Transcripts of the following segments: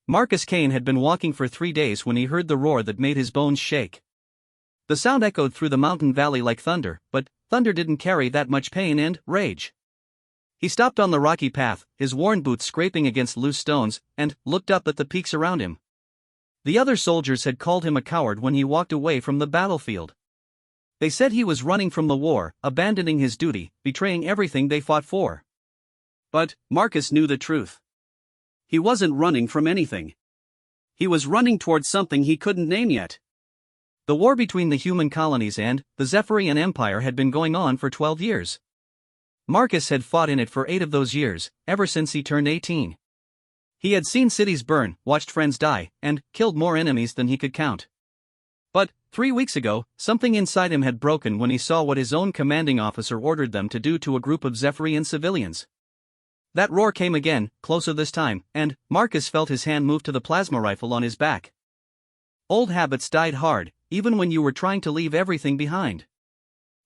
Marcus Kane had been walking for 3 days when he heard the roar that made his bones shake. The sound echoed through the mountain valley like thunder, but thunder didn't carry that much pain and rage. He stopped on the rocky path, his worn boots scraping against loose stones, and looked up at the peaks around him. The other soldiers had called him a coward when he walked away from the battlefield. They said he was running from the war, abandoning his duty, betraying everything they fought for. But Marcus knew the truth. He wasn't running from anything. He was running towards something he couldn't name yet. The war between the human colonies and the Zephyrian Empire had been going on for 12 years. Marcus had fought in it for 8 of those years, ever since he turned 18. He had seen cities burn, watched friends die, and killed more enemies than he could count. But 3 weeks ago, something inside him had broken when he saw what his own commanding officer ordered them to do to a group of Zephyrian civilians. That roar came again, closer this time, and Marcus felt his hand move to the plasma rifle on his back. Old habits died hard, even when you were trying to leave everything behind.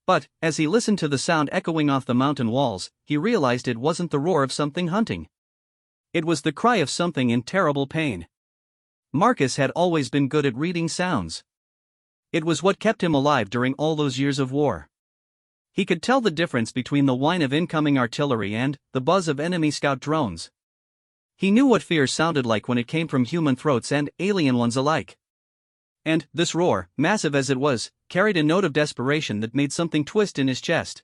But, as he listened to the sound echoing off the mountain walls, he realized it wasn't the roar of something hunting. It was the cry of something in terrible pain. Marcus had always been good at reading sounds. It was what kept him alive during all those years of war. He could tell the difference between the whine of incoming artillery and the buzz of enemy scout drones. He knew what fear sounded like when it came from human throats and alien ones alike. And this roar, massive as it was, carried a note of desperation that made something twist in his chest.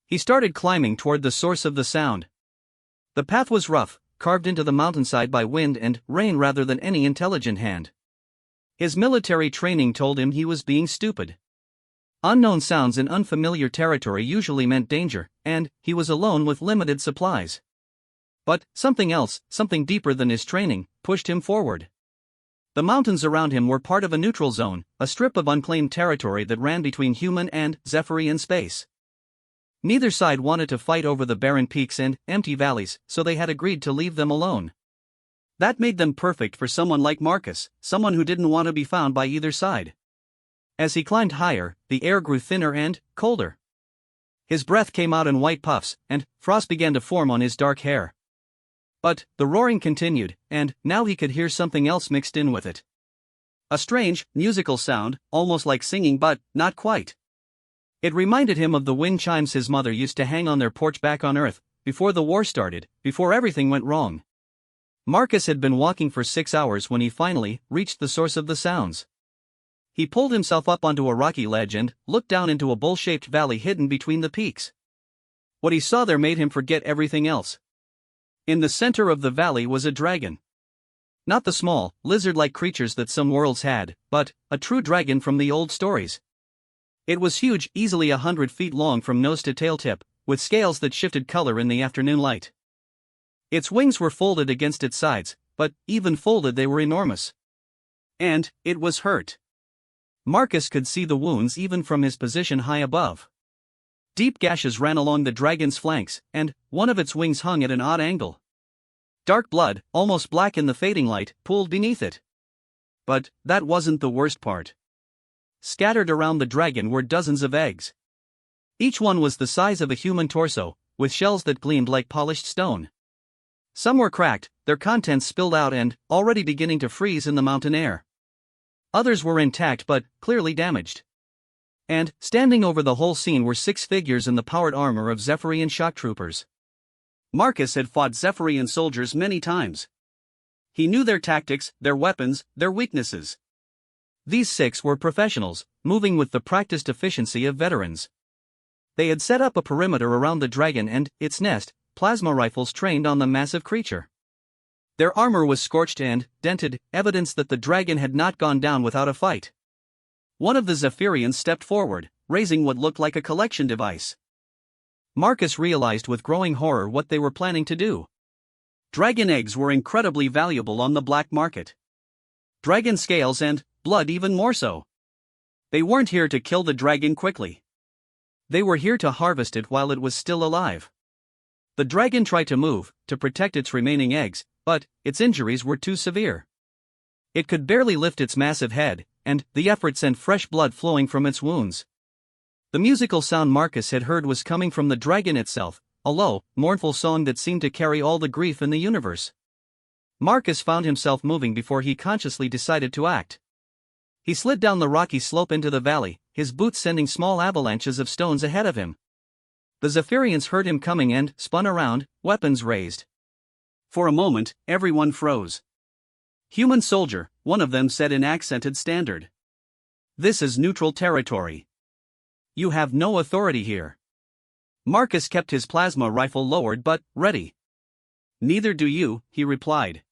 He started climbing toward the source of the sound. The path was rough, carved into the mountainside by wind and rain rather than any intelligent hand. His military training told him he was being stupid. Unknown sounds in unfamiliar territory usually meant danger, and he was alone with limited supplies. But something else, something deeper than his training, pushed him forward. The mountains around him were part of a neutral zone, a strip of unclaimed territory that ran between human and Zephyrian space. Neither side wanted to fight over the barren peaks and empty valleys, so they had agreed to leave them alone. That made them perfect for someone like Marcus, someone who didn't want to be found by either side. As he climbed higher, the air grew thinner and colder. His breath came out in white puffs, and frost began to form on his dark hair. But the roaring continued, and now he could hear something else mixed in with it. A strange, musical sound, almost like singing but not quite. It reminded him of the wind chimes his mother used to hang on their porch back on Earth, before the war started, before everything went wrong. Marcus had been walking for 6 hours when he finally reached the source of the sounds. He pulled himself up onto a rocky ledge and looked down into a bowl-shaped valley hidden between the peaks. What he saw there made him forget everything else. In the center of the valley was a dragon. Not the small, lizard-like creatures that some worlds had, but a true dragon from the old stories. It was huge, easily 100 feet long from nose to tail tip, with scales that shifted color in the afternoon light. Its wings were folded against its sides, but even folded they were enormous. And it was hurt. Marcus could see the wounds even from his position high above. Deep gashes ran along the dragon's flanks, and one of its wings hung at an odd angle. Dark blood, almost black in the fading light, pooled beneath it. But that wasn't the worst part. Scattered around the dragon were dozens of eggs. Each one was the size of a human torso, with shells that gleamed like polished stone. Some were cracked, their contents spilled out and already beginning to freeze in the mountain air. Others were intact but clearly damaged. And, standing over the whole scene were 6 figures in the powered armor of Zephyrian shock troopers. Marcus had fought Zephyrian soldiers many times. He knew their tactics, their weapons, their weaknesses. These 6 were professionals, moving with the practiced efficiency of veterans. They had set up a perimeter around the dragon and its nest, plasma rifles trained on the massive creature. Their armor was scorched and dented, evidence that the dragon had not gone down without a fight. One of the Zephyrians stepped forward, raising what looked like a collection device. Marcus realized with growing horror what they were planning to do. Dragon eggs were incredibly valuable on the black market. Dragon scales and blood even more so. They weren't here to kill the dragon quickly. They were here to harvest it while it was still alive. The dragon tried to move, to protect its remaining eggs, but its injuries were too severe. It could barely lift its massive head, and the effort sent fresh blood flowing from its wounds. The musical sound Marcus had heard was coming from the dragon itself, a low, mournful song that seemed to carry all the grief in the universe. Marcus found himself moving before he consciously decided to act. He slid down the rocky slope into the valley, his boots sending small avalanches of stones ahead of him. The Zephyrians heard him coming and spun around, weapons raised. For a moment, everyone froze. "Human soldier," one of them said in accented standard. "This is neutral territory. You have no authority here." Marcus kept his plasma rifle lowered but ready. "Neither do you," he replied.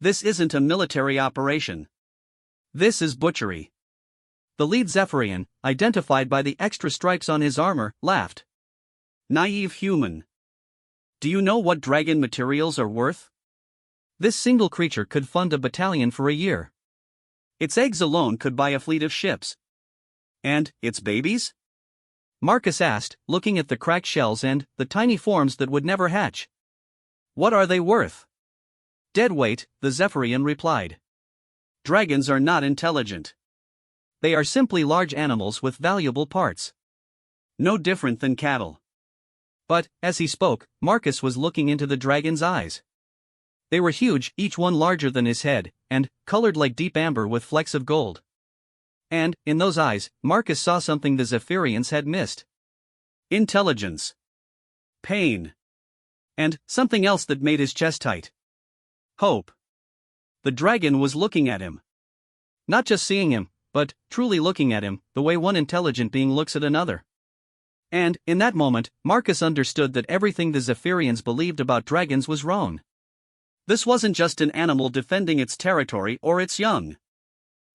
"This isn't a military operation. This is butchery." The lead Zephyrian, identified by the extra stripes on his armor, laughed. "Naive human. Do you know what dragon materials are worth? This single creature could fund a battalion for a year. Its eggs alone could buy a fleet of ships." "And its babies?" Marcus asked, looking at the cracked shells and the tiny forms that would never hatch. "What are they worth?" "Dead weight," the Zephyrian replied. "Dragons are not intelligent. They are simply large animals with valuable parts. No different than cattle." But, as he spoke, Marcus was looking into the dragon's eyes. They were huge, each one larger than his head, and colored like deep amber with flecks of gold. And, in those eyes, Marcus saw something the Zephyrians had missed. Intelligence. Pain. And something else that made his chest tight. Hope. The dragon was looking at him. Not just seeing him, but truly looking at him, the way one intelligent being looks at another. And, in that moment, Marcus understood that everything the Zephyrians believed about dragons was wrong. This wasn't just an animal defending its territory or its young.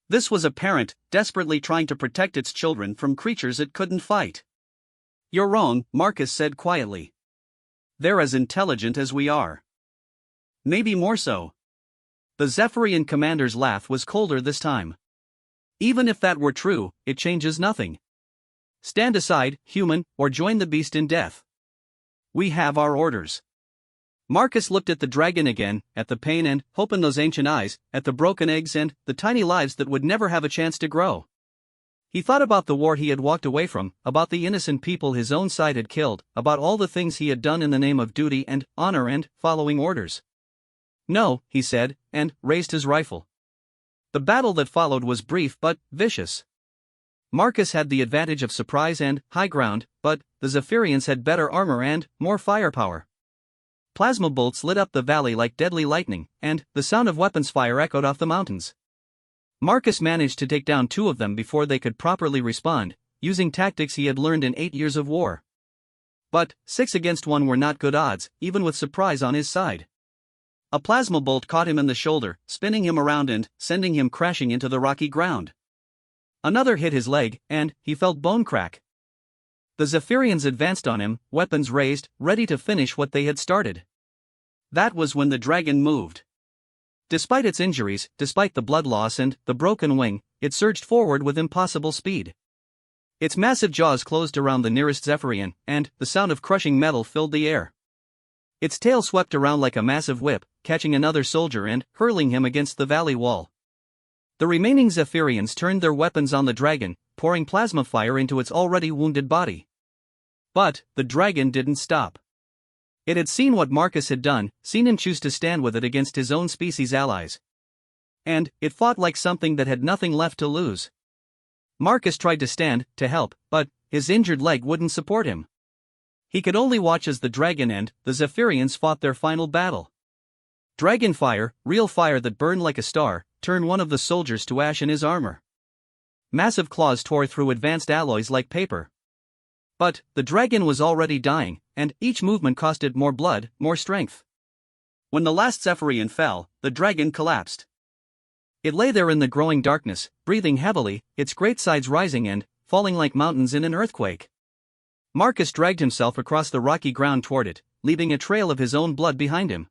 This was a parent, desperately trying to protect its children from creatures it couldn't fight. "You're wrong," Marcus said quietly. "They're as intelligent as we are. Maybe more so." The Zephyrian commander's laugh was colder this time. "Even if that were true, it changes nothing. Stand aside, human, or join the beast in death. We have our orders." Marcus looked at the dragon again, at the pain and hope in those ancient eyes, at the broken eggs and the tiny lives that would never have a chance to grow. He thought about the war he had walked away from, about the innocent people his own side had killed, about all the things he had done in the name of duty and honor and following orders. "No," he said, and raised his rifle. The battle that followed was brief but vicious. Marcus had the advantage of surprise and high ground, but the Zephyrians had better armor and more firepower. Plasma bolts lit up the valley like deadly lightning, and the sound of weapons fire echoed off the mountains. Marcus managed to take down 2 of them before they could properly respond, using tactics he had learned in 8 years of war. But 6 against 1 were not good odds, even with surprise on his side. A plasma bolt caught him in the shoulder, spinning him around and sending him crashing into the rocky ground. Another hit his leg, and he felt bone crack. The Zephyrians advanced on him, weapons raised, ready to finish what they had started. That was when the dragon moved. Despite its injuries, despite the blood loss and the broken wing, it surged forward with impossible speed. Its massive jaws closed around the nearest Zephyrian, and the sound of crushing metal filled the air. Its tail swept around like a massive whip, catching another soldier and hurling him against the valley wall. The remaining Zephyrians turned their weapons on the dragon, pouring plasma fire into its already wounded body. But the dragon didn't stop. It had seen what Marcus had done, seen him choose to stand with it against his own species' allies. And it fought like something that had nothing left to lose. Marcus tried to stand, to help, but his injured leg wouldn't support him. He could only watch as the dragon and the Zephyrians fought their final battle. Dragon fire, real fire that burned like a star, turned one of the soldiers to ash in his armor. Massive claws tore through advanced alloys like paper. But the dragon was already dying, and each movement costed more blood, more strength. When the last Zephyrian fell, the dragon collapsed. It lay there in the growing darkness, breathing heavily, its great sides rising and falling like mountains in an earthquake. Marcus dragged himself across the rocky ground toward it, leaving a trail of his own blood behind him.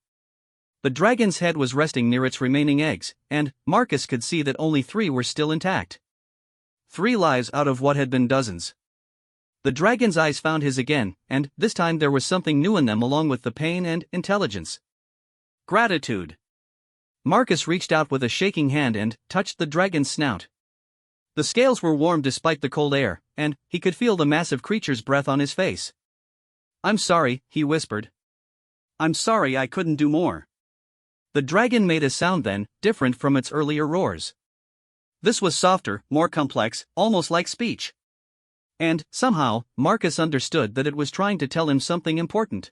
The dragon's head was resting near its remaining eggs, and Marcus could see that only 3 were still intact. 3 lives out of what had been dozens. The dragon's eyes found his again, and this time there was something new in them along with the pain and intelligence. Gratitude. Marcus reached out with a shaking hand and touched the dragon's snout. The scales were warm despite the cold air, and he could feel the massive creature's breath on his face. "I'm sorry," he whispered. "I'm sorry I couldn't do more." The dragon made a sound then, different from its earlier roars. This was softer, more complex, almost like speech. And, somehow, Marcus understood that it was trying to tell him something important.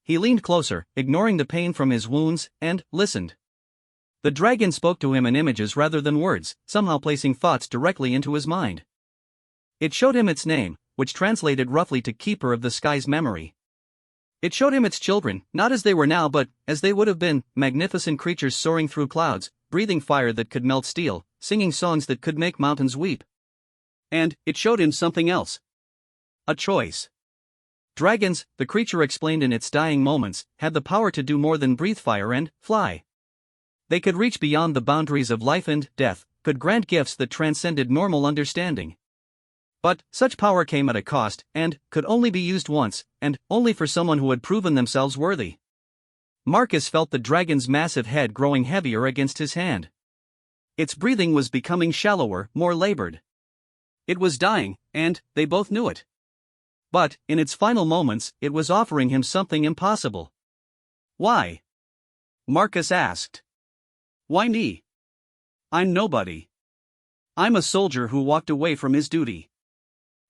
He leaned closer, ignoring the pain from his wounds, and listened. The dragon spoke to him in images rather than words, somehow placing thoughts directly into his mind. It showed him its name, which translated roughly to Keeper of the Sky's memory. It showed him its children, not as they were now but as they would have been, magnificent creatures soaring through clouds, breathing fire that could melt steel, singing songs that could make mountains weep. And it showed him something else. A choice. Dragons, the creature explained in its dying moments, had the power to do more than breathe fire and fly. They could reach beyond the boundaries of life and death, could grant gifts that transcended normal understanding. But such power came at a cost, and could only be used once, and only for someone who had proven themselves worthy. Marcus felt the dragon's massive head growing heavier against his hand. Its breathing was becoming shallower, more labored. It was dying, and they both knew it. But, in its final moments, it was offering him something impossible. Why? Marcus asked. Why me? I'm nobody. I'm a soldier who walked away from his duty.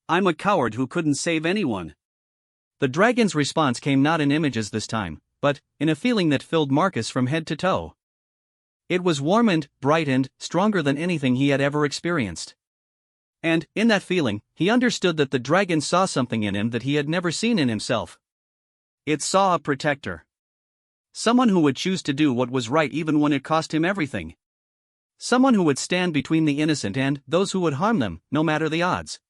I'm a coward who couldn't save anyone. The dragon's response came not in images this time, but in a feeling that filled Marcus from head to toe. It was warm and bright and stronger than anything he had ever experienced. And, in that feeling, he understood that the dragon saw something in him that he had never seen in himself. It saw a protector. Someone who would choose to do what was right even when it cost him everything. Someone who would stand between the innocent and those who would harm them, no matter the odds.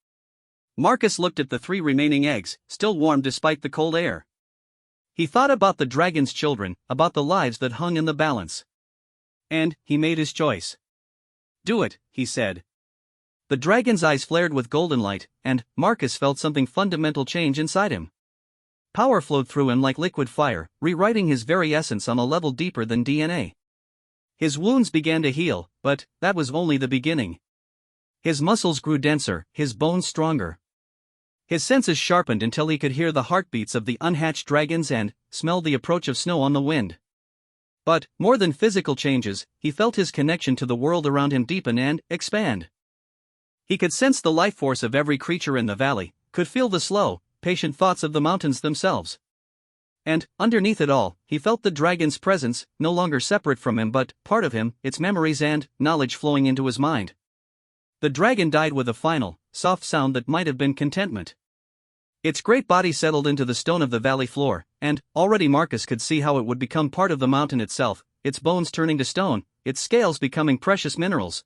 Marcus looked at the 3 remaining eggs, still warm despite the cold air. He thought about the dragon's children, about the lives that hung in the balance. And he made his choice. Do it, he said. The dragon's eyes flared with golden light, and Marcus felt something fundamental change inside him. Power flowed through him like liquid fire, rewriting his very essence on a level deeper than DNA. His wounds began to heal, but that was only the beginning. His muscles grew denser, his bones stronger. His senses sharpened until he could hear the heartbeats of the unhatched dragons and smell the approach of snow on the wind. But, more than physical changes, he felt his connection to the world around him deepen and expand. He could sense the life force of every creature in the valley, could feel the slow, patient thoughts of the mountains themselves. And, underneath it all, he felt the dragon's presence, no longer separate from him but part of him, its memories and knowledge flowing into his mind. The dragon died with a final, soft sound that might have been contentment. Its great body settled into the stone of the valley floor, and already Marcus could see how it would become part of the mountain itself, its bones turning to stone, its scales becoming precious minerals.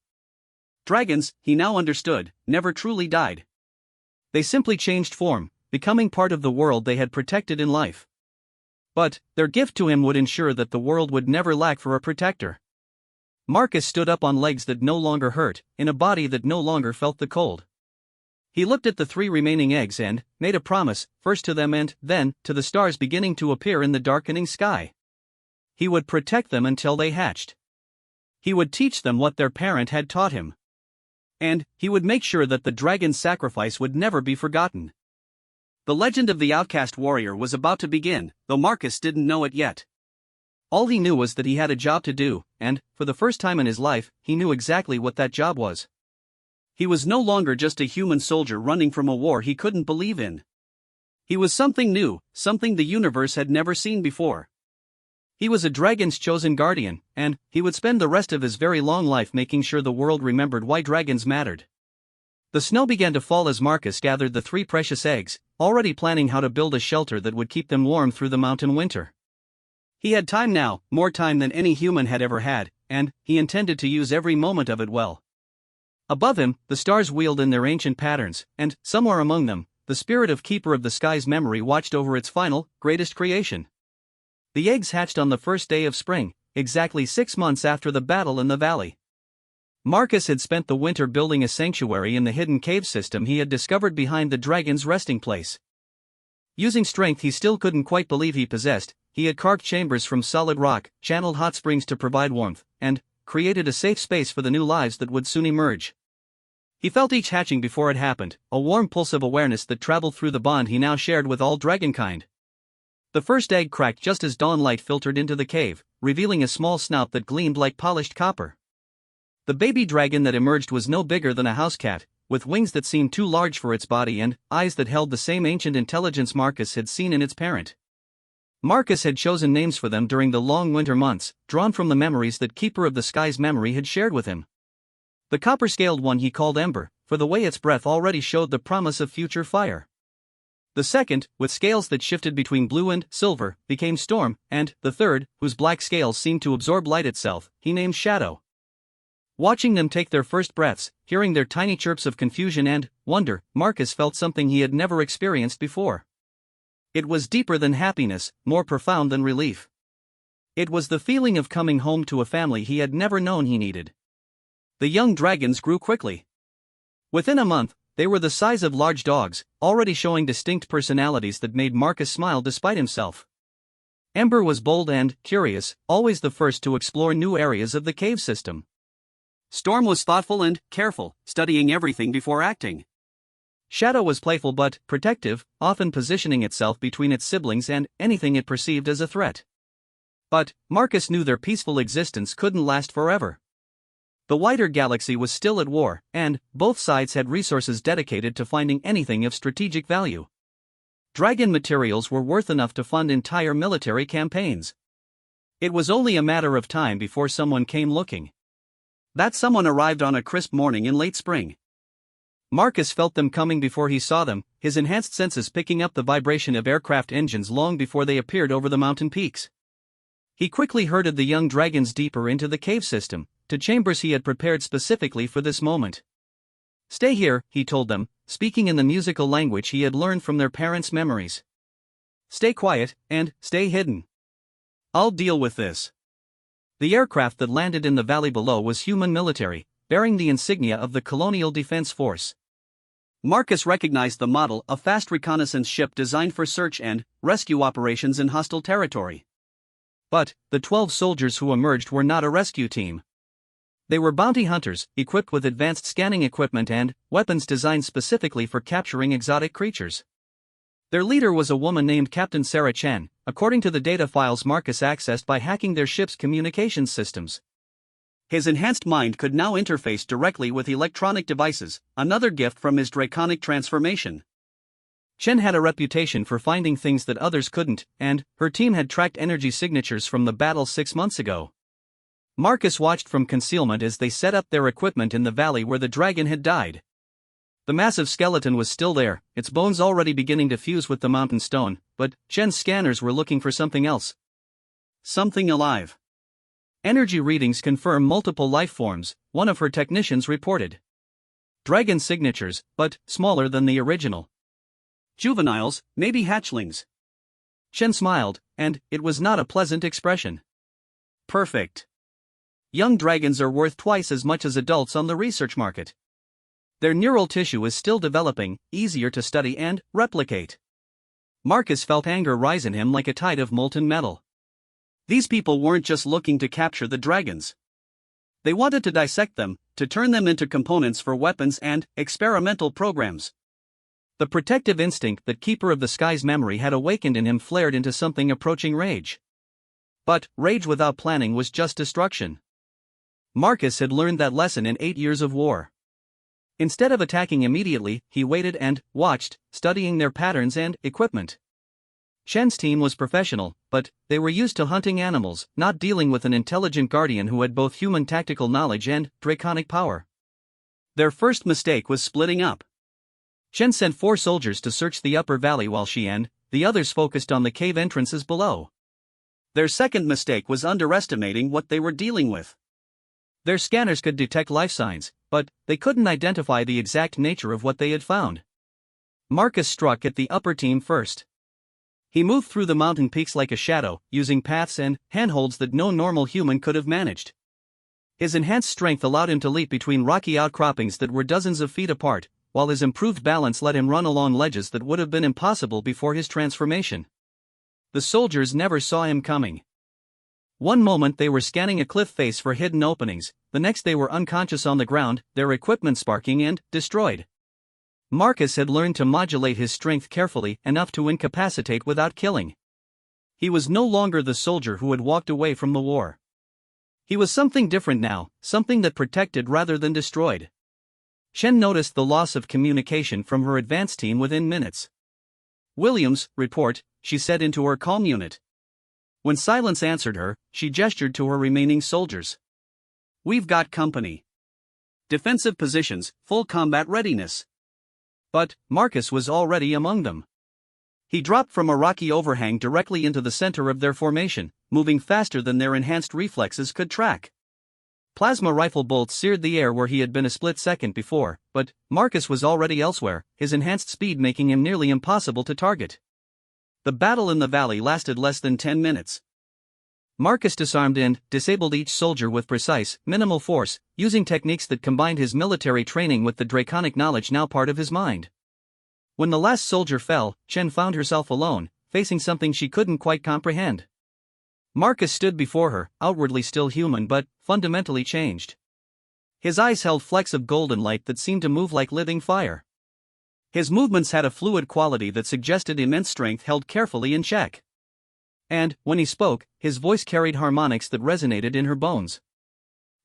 Dragons, he now understood, never truly died. They simply changed form, becoming part of the world they had protected in life. But their gift to him would ensure that the world would never lack for a protector. Marcus stood up on legs that no longer hurt, in a body that no longer felt the cold. He looked at the 3 remaining eggs and made a promise, first to them and then to the stars beginning to appear in the darkening sky. He would protect them until they hatched. He would teach them what their parent had taught him. And he would make sure that the dragon's sacrifice would never be forgotten. The legend of the outcast warrior was about to begin, though Marcus didn't know it yet. All he knew was that he had a job to do, and, for the first time in his life, he knew exactly what that job was. He was no longer just a human soldier running from a war he couldn't believe in. He was something new, something the universe had never seen before. He was a dragon's chosen guardian, and he would spend the rest of his very long life making sure the world remembered why dragons mattered. The snow began to fall as Marcus gathered the 3 precious eggs, already planning how to build a shelter that would keep them warm through the mountain winter. He had time now, more time than any human had ever had, and he intended to use every moment of it well. Above him, the stars wheeled in their ancient patterns, and, somewhere among them, the spirit of Keeper of the Sky's memory watched over its final, greatest creation. The eggs hatched on the first day of spring, exactly 6 months after the battle in the valley. Marcus had spent the winter building a sanctuary in the hidden cave system he had discovered behind the dragon's resting place. Using strength he still couldn't quite believe he possessed, he had carved chambers from solid rock, channeled hot springs to provide warmth, and created a safe space for the new lives that would soon emerge. He felt each hatching before it happened, a warm pulse of awareness that traveled through the bond he now shared with all dragonkind. The first egg cracked just as dawnlight filtered into the cave, revealing a small snout that gleamed like polished copper. The baby dragon that emerged was no bigger than a house cat, with wings that seemed too large for its body and eyes that held the same ancient intelligence Marcus had seen in its parent. Marcus had chosen names for them during the long winter months, drawn from the memories that Keeper of the Sky's memory had shared with him. The copper-scaled one he called Ember, for the way its breath already showed the promise of future fire. The second, with scales that shifted between blue and silver, became Storm, and the third, whose black scales seemed to absorb light itself, he named Shadow. Watching them take their first breaths, hearing their tiny chirps of confusion and wonder, Marcus felt something he had never experienced before. It was deeper than happiness, more profound than relief. It was the feeling of coming home to a family he had never known he needed. The young dragons grew quickly. Within a month, they were the size of large dogs, already showing distinct personalities that made Marcus smile despite himself. Ember was bold and curious, always the first to explore new areas of the cave system. Storm was thoughtful and careful, studying everything before acting. Shadow was playful but protective, often positioning itself between its siblings and anything it perceived as a threat. But Marcus knew their peaceful existence couldn't last forever. The wider galaxy was still at war, and both sides had resources dedicated to finding anything of strategic value. Dragon materials were worth enough to fund entire military campaigns. It was only a matter of time before someone came looking. That someone arrived on a crisp morning in late spring. Marcus felt them coming before he saw them, his enhanced senses picking up the vibration of aircraft engines long before they appeared over the mountain peaks. He quickly herded the young dragons deeper into the cave system, to chambers he had prepared specifically for this moment. "Stay here," he told them, speaking in the musical language he had learned from their parents' memories. "Stay quiet, and stay hidden. I'll deal with this." The aircraft that landed in the valley below was human military, bearing the insignia of the Colonial Defense Force. Marcus recognized the model, a fast reconnaissance ship designed for search and rescue operations in hostile territory. But the 12 soldiers who emerged were not a rescue team. They were bounty hunters, equipped with advanced scanning equipment and weapons designed specifically for capturing exotic creatures. Their leader was a woman named Captain Sarah Chen, according to the data files Marcus accessed by hacking their ship's communications systems. His enhanced mind could now interface directly with electronic devices, another gift from his draconic transformation. Chen had a reputation for finding things that others couldn't, and her team had tracked energy signatures from the battle 6 months ago. Marcus watched from concealment as they set up their equipment in the valley where the dragon had died. The massive skeleton was still there, its bones already beginning to fuse with the mountain stone, but Chen's scanners were looking for something else. Something alive. Energy readings confirm multiple life forms, one of her technicians reported. Dragon signatures, but smaller than the original. Juveniles, maybe hatchlings. Chen smiled, and it was not a pleasant expression. Perfect. Young dragons are worth twice as much as adults on the research market. Their neural tissue is still developing, easier to study and replicate. Marcus felt anger rise in him like a tide of molten metal. These people weren't just looking to capture the dragons. They wanted to dissect them, to turn them into components for weapons and experimental programs. The protective instinct that Keeper of the Sky's memory had awakened in him flared into something approaching rage. But rage without planning was just destruction. Marcus had learned that lesson in 8 years of war. Instead of attacking immediately, he waited and watched, studying their patterns and equipment. Chen's team was professional, but they were used to hunting animals, not dealing with an intelligent guardian who had both human tactical knowledge and draconic power. Their first mistake was splitting up. Chen sent 4 soldiers to search the upper valley while she and the others focused on the cave entrances below. Their second mistake was underestimating what they were dealing with. Their scanners could detect life signs, but they couldn't identify the exact nature of what they had found. Marcus struck at the upper team first. He moved through the mountain peaks like a shadow, using paths and handholds that no normal human could have managed. His enhanced strength allowed him to leap between rocky outcroppings that were dozens of feet apart, while his improved balance let him run along ledges that would have been impossible before his transformation. The soldiers never saw him coming. One moment they were scanning a cliff face for hidden openings, the next they were unconscious on the ground, their equipment sparking and destroyed. Marcus had learned to modulate his strength carefully enough to incapacitate without killing. He was no longer the soldier who had walked away from the war. He was something different now, something that protected rather than destroyed. Chen noticed the loss of communication from her advance team within minutes. "Williams, report," she said into her comm unit. When silence answered her, she gestured to her remaining soldiers. "We've got company. Defensive positions, full combat readiness." But Marcus was already among them. He dropped from a rocky overhang directly into the center of their formation, moving faster than their enhanced reflexes could track. Plasma rifle bolts seared the air where he had been a split second before, but Marcus was already elsewhere, his enhanced speed making him nearly impossible to target. The battle in the valley lasted less than 10 minutes. Marcus disarmed and disabled each soldier with precise, minimal force, using techniques that combined his military training with the draconic knowledge now part of his mind. When the last soldier fell, Chen found herself alone, facing something she couldn't quite comprehend. Marcus stood before her, outwardly still human but fundamentally changed. His eyes held flecks of golden light that seemed to move like living fire. His movements had a fluid quality that suggested immense strength held carefully in check. And, when he spoke, his voice carried harmonics that resonated in her bones.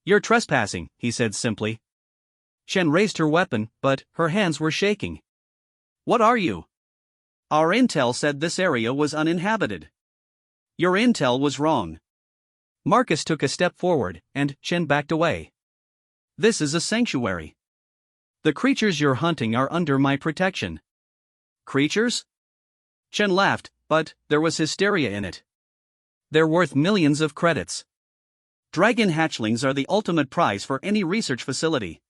"You're trespassing," he said simply. Chen raised her weapon, but her hands were shaking. "What are you?" "Our intel said this area was uninhabited." "Your intel was wrong." Marcus took a step forward, and Chen backed away. "This is a sanctuary. The creatures you're hunting are under my protection." "Creatures?" Chen laughed, but there was hysteria in it. "They're worth millions of credits. Dragon hatchlings are the ultimate prize for any research facility.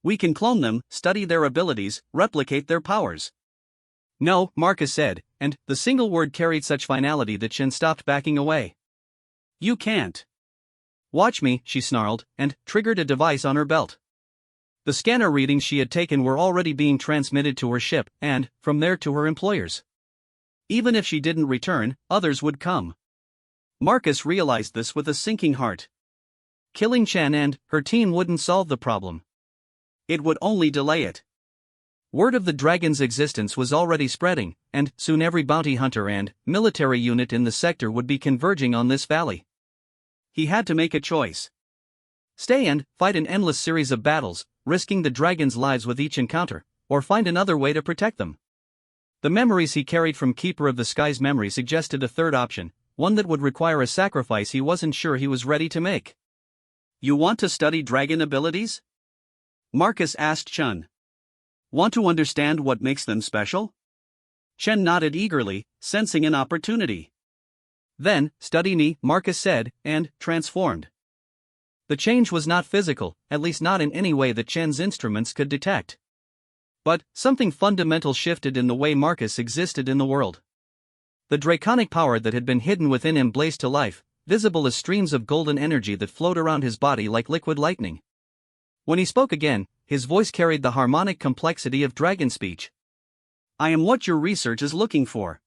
We can clone them, study their abilities, replicate their powers." "No," Marcus said, and the single word carried such finality that Chen stopped backing away. "You can't." "Watch me," she snarled, and triggered a device on her belt. The scanner readings she had taken were already being transmitted to her ship, and, from there to her employers. Even if she didn't return, others would come. Marcus realized this with a sinking heart. Killing Chen and her team wouldn't solve the problem. It would only delay it. Word of the dragon's existence was already spreading, and soon every bounty hunter and military unit in the sector would be converging on this valley. He had to make a choice. Stay and fight an endless series of battles, risking the dragon's lives with each encounter, or find another way to protect them. The memories he carried from Keeper of the Sky's memory suggested a third option, one that would require a sacrifice he wasn't sure he was ready to make. "You want to study dragon abilities?" Marcus asked Chen. "Want to understand what makes them special?" Chen nodded eagerly, sensing an opportunity. "Then, study me," Marcus said, and transformed. The change was not physical, at least not in any way that Chen's instruments could detect. But something fundamental shifted in the way Marcus existed in the world. The draconic power that had been hidden within him blazed to life, visible as streams of golden energy that flowed around his body like liquid lightning. When he spoke again, his voice carried the harmonic complexity of dragon speech. "I am what your research is looking for.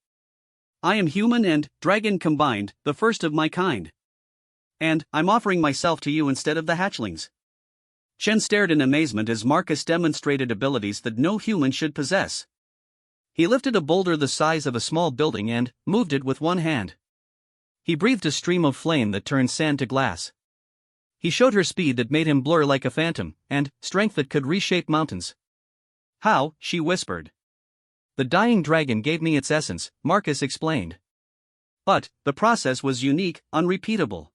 I am human and dragon combined, the first of my kind. And I'm offering myself to you instead of the hatchlings." Chen stared in amazement as Marcus demonstrated abilities that no human should possess. He lifted a boulder the size of a small building and moved it with one hand. He breathed a stream of flame that turned sand to glass. He showed her speed that made him blur like a phantom, and strength that could reshape mountains. "How?" she whispered. "The dying dragon gave me its essence," Marcus explained. "But the process was unique, unrepeatable.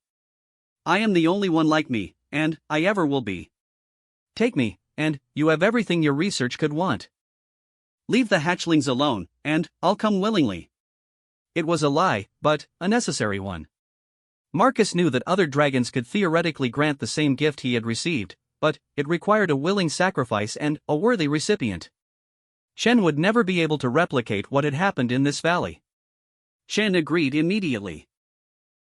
I am the only one like me, and I ever will be. Take me, and you have everything your research could want. Leave the hatchlings alone, and I'll come willingly." It was a lie, but a necessary one. Marcus knew that other dragons could theoretically grant the same gift he had received, but it required a willing sacrifice and a worthy recipient. Chen would never be able to replicate what had happened in this valley. Chen agreed immediately.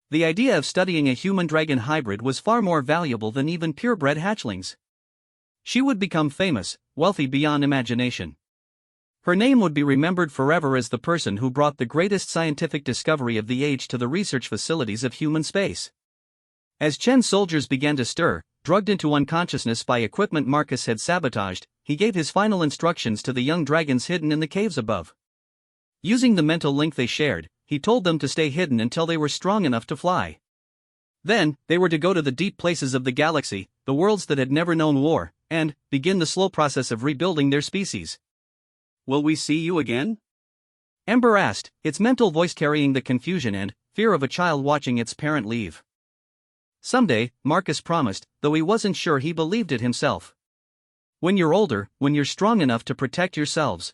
The idea of studying a human-dragon hybrid was far more valuable than even purebred hatchlings. She would become famous, wealthy beyond imagination. Her name would be remembered forever as the person who brought the greatest scientific discovery of the age to the research facilities of human space. As Chen's soldiers began to stir, drugged into unconsciousness by equipment Marcus had sabotaged, he gave his final instructions to the young dragons hidden in the caves above. Using the mental link they shared, he told them to stay hidden until they were strong enough to fly. Then, they were to go to the deep places of the galaxy, the worlds that had never known war, and begin the slow process of rebuilding their species. Will we see you again? Ember asked, its mental voice carrying the confusion and fear of a child watching its parent leave. Someday, Marcus promised, though he wasn't sure he believed it himself. When you're older, when you're strong enough to protect yourselves.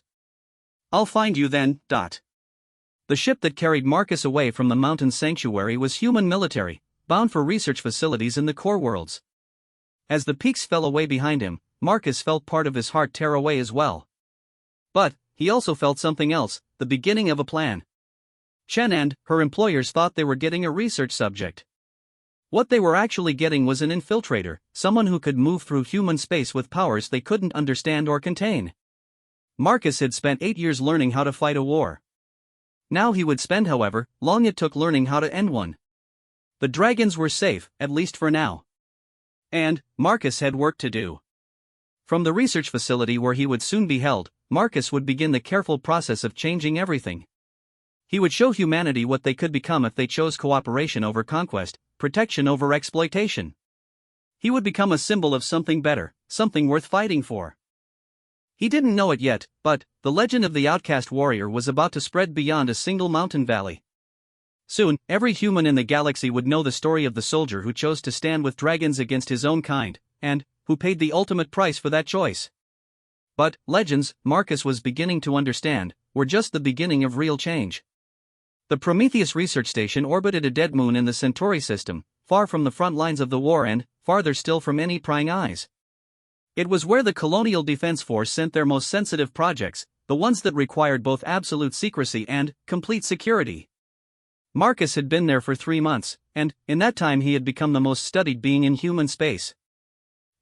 I'll find you then. The ship that carried Marcus away from the mountain sanctuary was human military, bound for research facilities in the core worlds. As the peaks fell away behind him, Marcus felt part of his heart tear away as well. But he also felt something else, the beginning of a plan. Chen and her employers thought they were getting a research subject. What they were actually getting was an infiltrator, someone who could move through human space with powers they couldn't understand or contain. Marcus had spent 8 years learning how to fight a war. Now he would spend however long it took learning how to end one. The dragons were safe, at least for now. And Marcus had work to do. From the research facility where he would soon be held, Marcus would begin the careful process of changing everything. He would show humanity what they could become if they chose cooperation over conquest, protection over exploitation. He would become a symbol of something better, something worth fighting for. He didn't know it yet, but the legend of the outcast warrior was about to spread beyond a single mountain valley. Soon, every human in the galaxy would know the story of the soldier who chose to stand with dragons against his own kind, and who paid the ultimate price for that choice. But legends, Marcus was beginning to understand, were just the beginning of real change. The Prometheus research station orbited a dead moon in the Centauri system, far from the front lines of the war and farther still from any prying eyes. It was where the Colonial Defense Force sent their most sensitive projects, the ones that required both absolute secrecy and complete security. Marcus had been there for 3 months, and in that time he had become the most studied being in human space.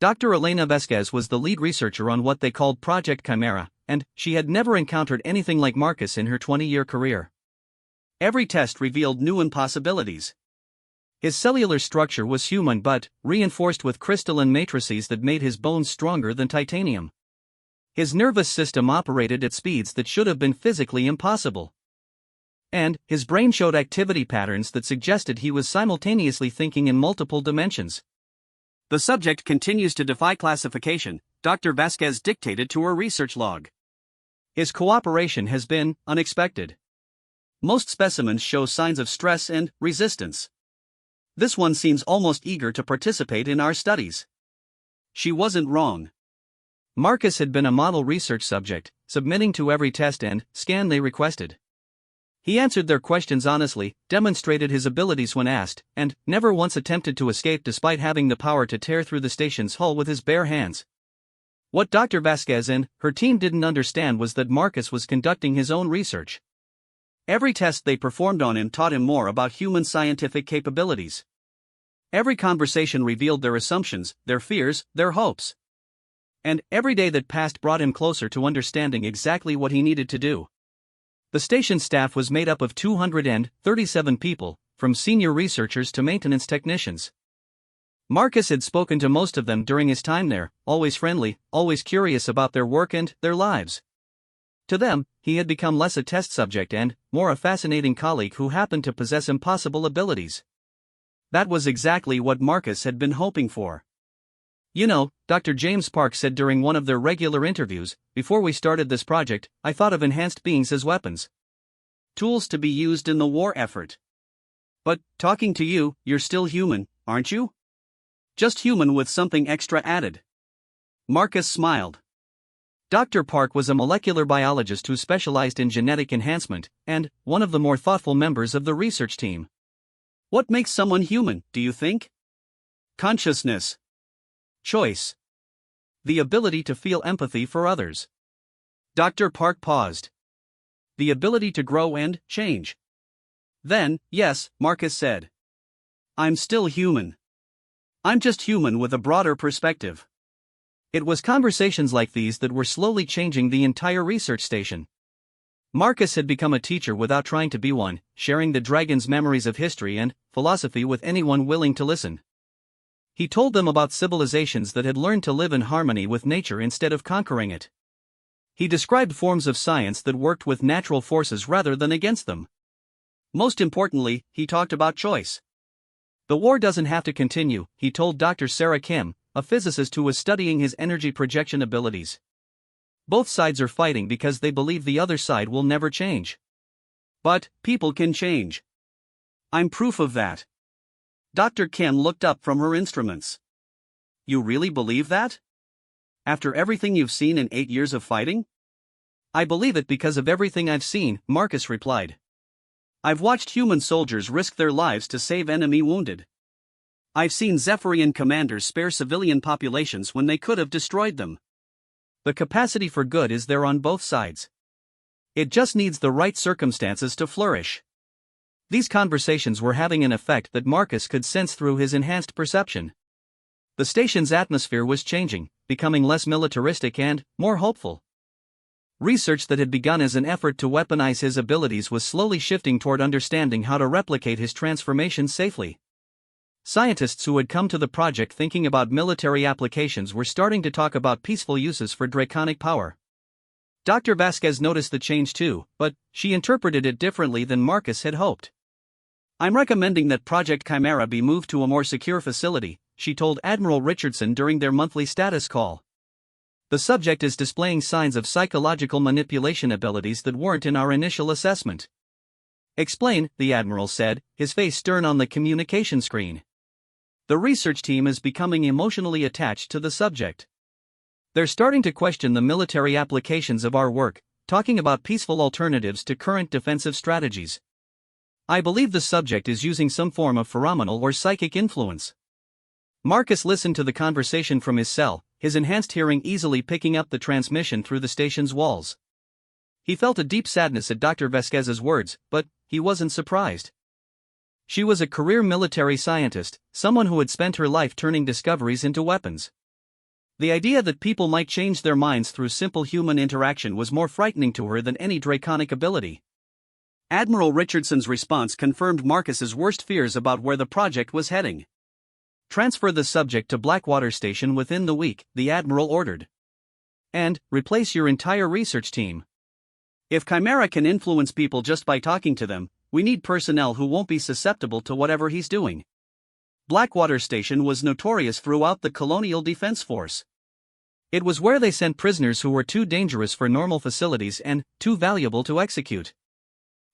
Dr. Elena Vasquez was the lead researcher on what they called Project Chimera, and she had never encountered anything like Marcus in her 20-year career. Every test revealed new impossibilities. His cellular structure was human but reinforced with crystalline matrices that made his bones stronger than titanium. His nervous system operated at speeds that should have been physically impossible. And his brain showed activity patterns that suggested he was simultaneously thinking in multiple dimensions. The subject continues to defy classification, Dr. Vasquez dictated to her research log. His cooperation has been unexpected. Most specimens show signs of stress and resistance. This one seems almost eager to participate in our studies. She wasn't wrong. Marcus had been a model research subject, submitting to every test and scan they requested. He answered their questions honestly, demonstrated his abilities when asked, and never once attempted to escape despite having the power to tear through the station's hull with his bare hands. What Dr. Vasquez and her team didn't understand was that Marcus was conducting his own research. Every test they performed on him taught him more about human scientific capabilities. Every conversation revealed their assumptions, their fears, their hopes. And every day that passed brought him closer to understanding exactly what he needed to do. The station staff was made up of 237 people, from senior researchers to maintenance technicians. Marcus had spoken to most of them during his time there, always friendly, always curious about their work and their lives. To them, he had become less a test subject and more a fascinating colleague who happened to possess impossible abilities. That was exactly what Marcus had been hoping for. You know, Dr. James Park said during one of their regular interviews, before we started this project, I thought of enhanced beings as weapons. Tools to be used in the war effort. But, talking to you, you're still human, aren't you? Just human with something extra added. Marcus smiled. Dr. Park was a molecular biologist who specialized in genetic enhancement, and one of the more thoughtful members of the research team. What makes someone human, do you think? Consciousness. Choice. The ability to feel empathy for others. Dr. Park paused. The ability to grow and change. Then, yes, Marcus said. I'm still human. I'm just human with a broader perspective. It was conversations like these that were slowly changing the entire research station. Marcus had become a teacher without trying to be one, sharing the dragon's memories of history and philosophy with anyone willing to listen. He told them about civilizations that had learned to live in harmony with nature instead of conquering it. He described forms of science that worked with natural forces rather than against them. Most importantly, he talked about choice. The war doesn't have to continue, he told Dr. Sarah Kim, a physicist who was studying his energy projection abilities. Both sides are fighting because they believe the other side will never change. But people can change. I'm proof of that. Dr. Kim looked up from her instruments. You really believe that? After everything you've seen in 8 years of fighting? I believe it because of everything I've seen, Marcus replied. I've watched human soldiers risk their lives to save enemy wounded. I've seen Zephyrian commanders spare civilian populations when they could have destroyed them. The capacity for good is there on both sides. It just needs the right circumstances to flourish. These conversations were having an effect that Marcus could sense through his enhanced perception. The station's atmosphere was changing, becoming less militaristic and more hopeful. Research that had begun as an effort to weaponize his abilities was slowly shifting toward understanding how to replicate his transformation safely. Scientists who had come to the project thinking about military applications were starting to talk about peaceful uses for draconic power. Dr. Vasquez noticed the change too, but she interpreted it differently than Marcus had hoped. I'm recommending that Project Chimera be moved to a more secure facility, she told Admiral Richardson during their monthly status call. The subject is displaying signs of psychological manipulation abilities that weren't in our initial assessment. Explain, the Admiral said, his face stern on the communication screen. The research team is becoming emotionally attached to the subject. They're starting to question the military applications of our work, talking about peaceful alternatives to current defensive strategies. I believe the subject is using some form of phenomenal or psychic influence. Marcus listened to the conversation from his cell, his enhanced hearing easily picking up the transmission through the station's walls. He felt a deep sadness at Dr. Vasquez's words, but he wasn't surprised. She was a career military scientist, someone who had spent her life turning discoveries into weapons. The idea that people might change their minds through simple human interaction was more frightening to her than any draconic ability. Admiral Richardson's response confirmed Marcus's worst fears about where the project was heading. Transfer the subject to Blackwater Station within the week, the Admiral ordered. And replace your entire research team. If Chimera can influence people just by talking to them, we need personnel who won't be susceptible to whatever he's doing. Blackwater Station was notorious throughout the Colonial Defense Force. It was where they sent prisoners who were too dangerous for normal facilities and too valuable to execute.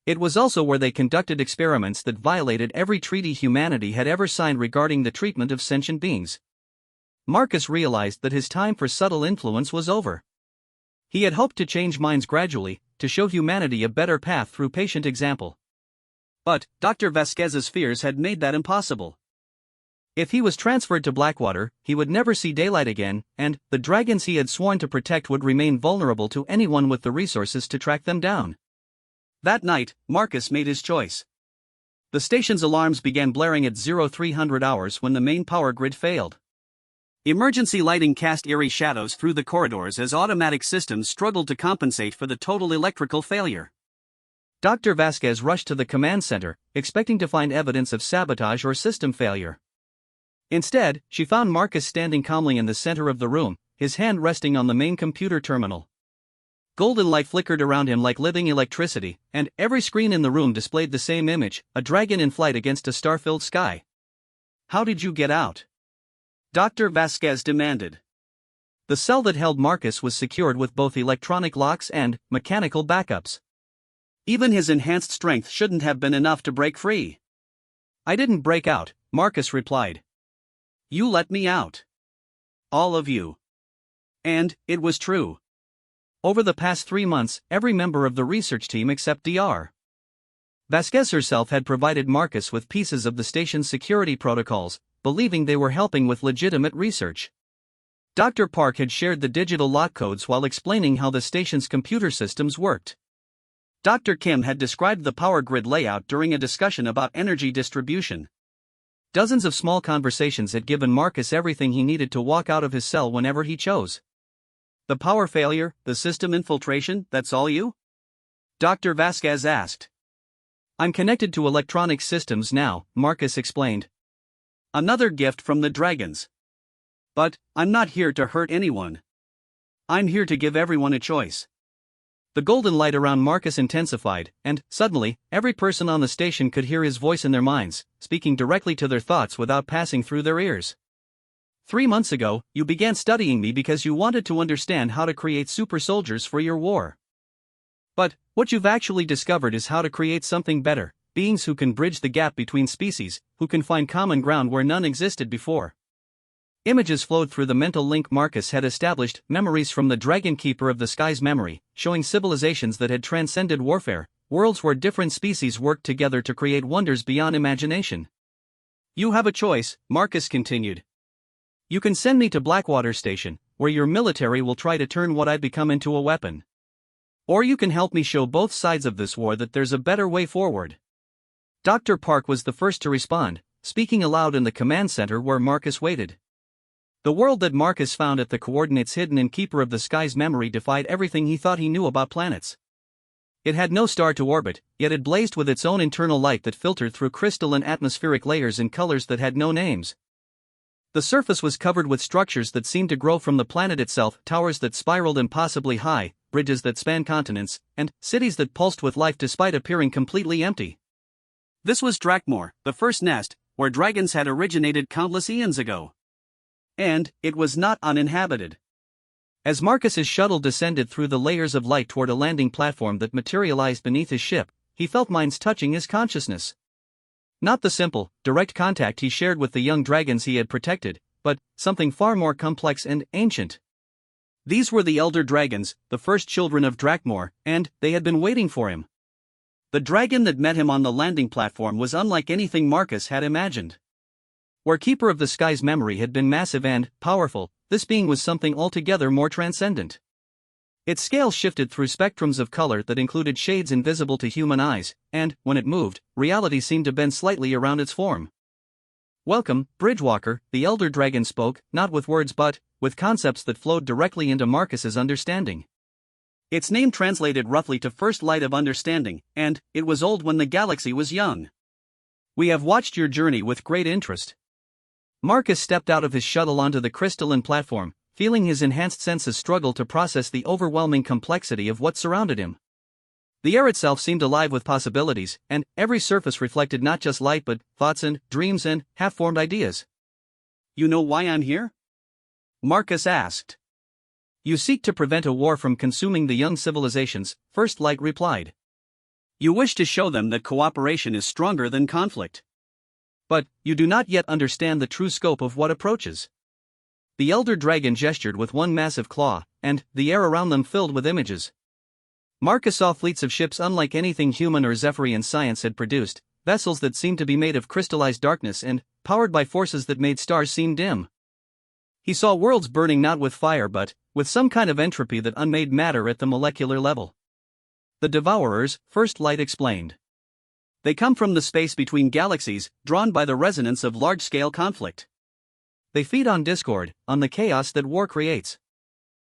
It was also where they conducted experiments that violated every treaty humanity had ever signed regarding the treatment of sentient beings. Marcus realized that his time for subtle influence was over. He had hoped to change minds gradually, to show humanity a better path through patient example. But Dr. Vasquez's fears had made that impossible. If he was transferred to Blackwater, he would never see daylight again, and the dragons he had sworn to protect would remain vulnerable to anyone with the resources to track them down. That night, Marcus made his choice. The station's alarms began blaring at 0300 hours when the main power grid failed. Emergency lighting cast eerie shadows through the corridors as automatic systems struggled to compensate for the total electrical failure. Dr. Vasquez rushed to the command center, expecting to find evidence of sabotage or system failure. Instead, she found Marcus standing calmly in the center of the room, his hand resting on the main computer terminal. Golden light flickered around him like living electricity, and every screen in the room displayed the same image, a dragon in flight against a star-filled sky. How did you get out? Dr. Vasquez demanded. The cell that held Marcus was secured with both electronic locks and mechanical backups. Even his enhanced strength shouldn't have been enough to break free. I didn't break out, Marcus replied. You let me out. All of you. And it was true. Over the past 3 months, every member of the research team except Dr. Vasquez herself had provided Marcus with pieces of the station's security protocols, believing they were helping with legitimate research. Dr. Park had shared the digital lock codes while explaining how the station's computer systems worked. Dr. Kim had described the power grid layout during a discussion about energy distribution. Dozens of small conversations had given Marcus everything he needed to walk out of his cell whenever he chose. The power failure, the system infiltration, that's all you? Dr. Vasquez asked. I'm connected to electronic systems now, Marcus explained. Another gift from the dragons. But I'm not here to hurt anyone. I'm here to give everyone a choice. The golden light around Marcus intensified, and, suddenly, every person on the station could hear his voice in their minds, speaking directly to their thoughts without passing through their ears. 3 months ago, you began studying me because you wanted to understand how to create super soldiers for your war. But, what you've actually discovered is how to create something better, beings who can bridge the gap between species, who can find common ground where none existed before. Images flowed through the mental link Marcus had established, memories from the Dragon Keeper of the Sky's memory, showing civilizations that had transcended warfare, worlds where different species worked together to create wonders beyond imagination. You have a choice, Marcus continued. You can send me to Blackwater Station, where your military will try to turn what I've become into a weapon. Or you can help me show both sides of this war that there's a better way forward. Dr. Park was the first to respond, speaking aloud in the command center where Marcus waited. The world that Marcus found at the coordinates hidden in Keeper of the Sky's memory defied everything he thought he knew about planets. It had no star to orbit, yet it blazed with its own internal light that filtered through crystal and atmospheric layers in colors that had no names. The surface was covered with structures that seemed to grow from the planet itself, towers that spiraled impossibly high, bridges that spanned continents, and cities that pulsed with life despite appearing completely empty. This was Drakmor, the first nest, where dragons had originated countless eons ago. And it was not uninhabited. As Marcus's shuttle descended through the layers of light toward a landing platform that materialized beneath his ship, he felt minds touching his consciousness. Not the simple, direct contact he shared with the young dragons he had protected, but something far more complex and ancient. These were the elder dragons, the first children of Drakmor, and they had been waiting for him. The dragon that met him on the landing platform was unlike anything Marcus had imagined. Where Keeper of the Sky's memory had been massive and powerful, this being was something altogether more transcendent. Its scale shifted through spectrums of color that included shades invisible to human eyes, and, when it moved, reality seemed to bend slightly around its form. Welcome, Bridgewalker, the elder dragon spoke, not with words but with concepts that flowed directly into Marcus's understanding. Its name translated roughly to First Light of Understanding, and it was old when the galaxy was young. We have watched your journey with great interest. Marcus stepped out of his shuttle onto the crystalline platform, feeling his enhanced senses struggle to process the overwhelming complexity of what surrounded him. The air itself seemed alive with possibilities, and every surface reflected not just light but thoughts and dreams and half-formed ideas. You know why I'm here? Marcus asked. You seek to prevent a war from consuming the young civilizations, First Light replied. You wish to show them that cooperation is stronger than conflict. But you do not yet understand the true scope of what approaches. The elder dragon gestured with one massive claw, and the air around them filled with images. Marcus saw fleets of ships unlike anything human or Zephyrian science had produced, vessels that seemed to be made of crystallized darkness and powered by forces that made stars seem dim. He saw worlds burning not with fire but with some kind of entropy that unmade matter at the molecular level. The Devourers, First Light explained. They come from the space between galaxies, drawn by the resonance of large-scale conflict. They feed on discord, on the chaos that war creates.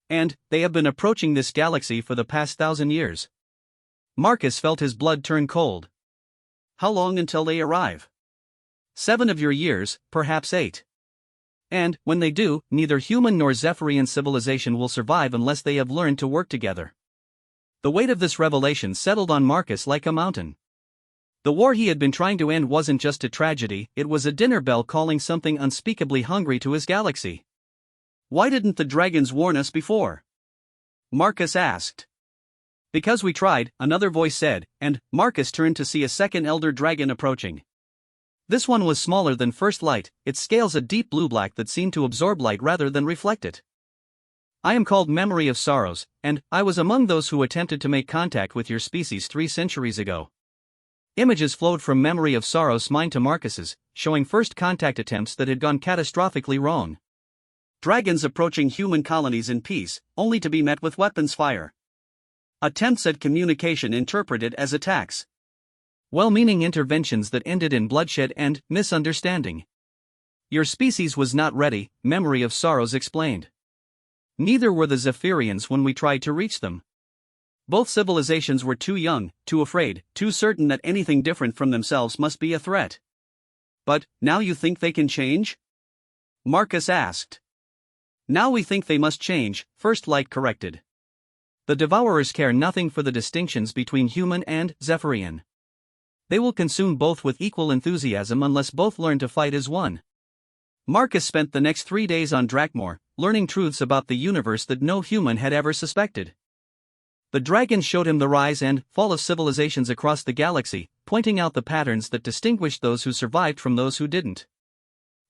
And they have been approaching this galaxy for the past 1,000 years. Marcus felt his blood turn cold. How long until they arrive? 7 of your years, perhaps 8. And, when they do, neither human nor Zephyrian civilization will survive unless they have learned to work together. The weight of this revelation settled on Marcus like a mountain. The war he had been trying to end wasn't just a tragedy, it was a dinner bell calling something unspeakably hungry to his galaxy. Why didn't the dragons warn us before? Marcus asked. Because we tried, another voice said, and Marcus turned to see a second elder dragon approaching. This one was smaller than First Light, its scales a deep blue-black that seemed to absorb light rather than reflect it. I am called Memory of Sorrows, and I was among those who attempted to make contact with your species 3 centuries ago. Images flowed from Memory of Sorrows' mind to Marcus's, showing first contact attempts that had gone catastrophically wrong. Dragons approaching human colonies in peace, only to be met with weapons fire. Attempts at communication interpreted as attacks. Well-meaning interventions that ended in bloodshed and misunderstanding. Your species was not ready, Memory of Sorrows explained. Neither were the Zephyrians when we tried to reach them. Both civilizations were too young, too afraid, too certain that anything different from themselves must be a threat. But, now you think they can change? Marcus asked. Now we think they must change, First Light corrected. The Devourers care nothing for the distinctions between human and Zephyrian. They will consume both with equal enthusiasm unless both learn to fight as one. Marcus spent the next 3 days on Drakmor, learning truths about the universe that no human had ever suspected. The dragons showed him the rise and fall of civilizations across the galaxy, pointing out the patterns that distinguished those who survived from those who didn't.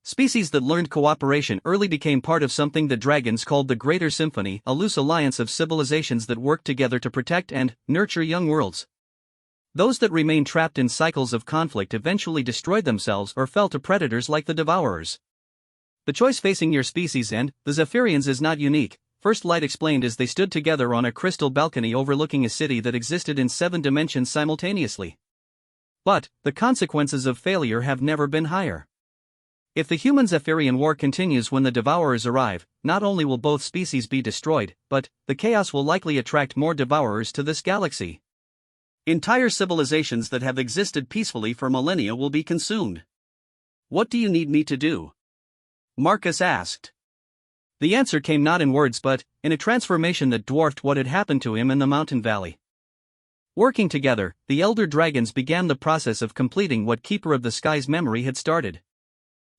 Species that learned cooperation early became part of something the dragons called the Greater Symphony, a loose alliance of civilizations that worked together to protect and nurture young worlds. Those that remained trapped in cycles of conflict eventually destroyed themselves or fell to predators like the Devourers. The choice facing your species and the Zephyrians is not unique, First Light explained as they stood together on a crystal balcony overlooking a city that existed in 7 dimensions simultaneously. But the consequences of failure have never been higher. If the human-Zephyrian war continues when the Devourers arrive, not only will both species be destroyed, but the chaos will likely attract more Devourers to this galaxy. Entire civilizations that have existed peacefully for millennia will be consumed. What do you need me to do? Marcus asked. The answer came not in words but in a transformation that dwarfed what had happened to him in the mountain valley. Working together, the elder dragons began the process of completing what Keeper of the Sky's memory had started.